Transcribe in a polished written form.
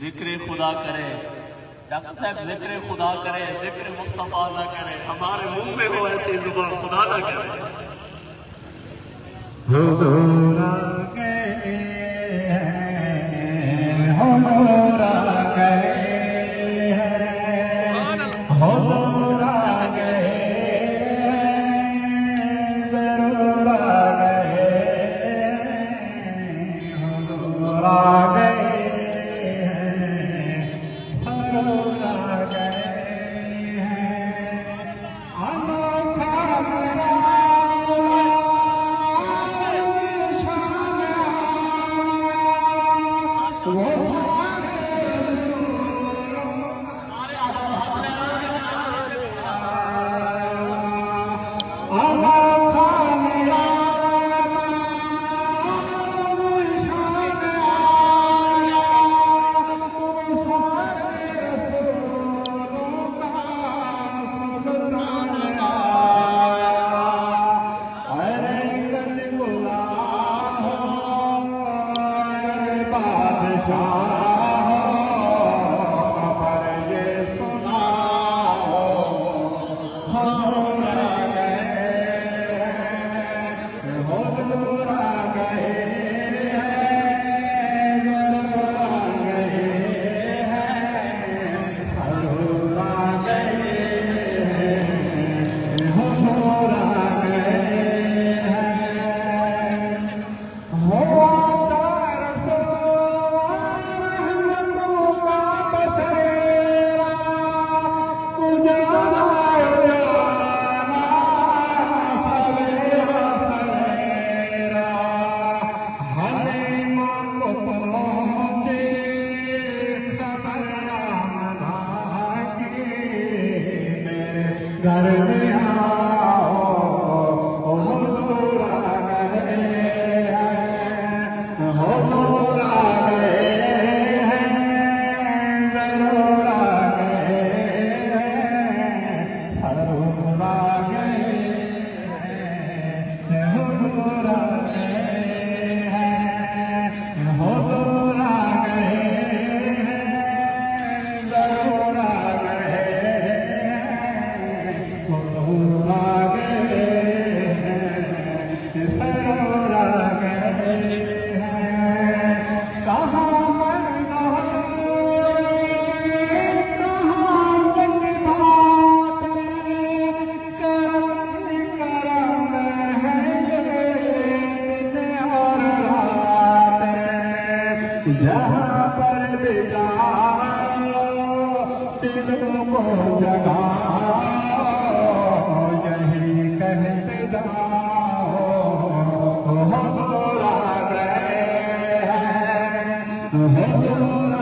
जिक्र खुदा करे डॉक्टर साहब, जिक्र खुदा करे, जिक्र मुस्तफा ना करे, हमारे मुंह में हो ऐसी जुबान खुदा ना करे। हुजूर आ गए, हुजूर आ गए, हुजूर आ गए, जरूर आ गए, हुजूर आ गए, जरूर आ गए। अनोखा मेरा घर में आओ, हुजूर आ गए हैं, हुजूर आ गए हैं, जरूर आ गए हैं, जरूर आ गए हैं, हुजूर आ गए हैं, हुजूर आ गए हैं, जरूर आ गए हैं, हुजूर आ गए हैं, जरूर आ गए हैं। कहाँ मर्द कहाँ जग बातें, करम है ये दिन और रातें। जहाँ पर भी जाओ दिलों को जगाओ, यही कहते जाओ, हुजूर आ गए हैं, हुजूर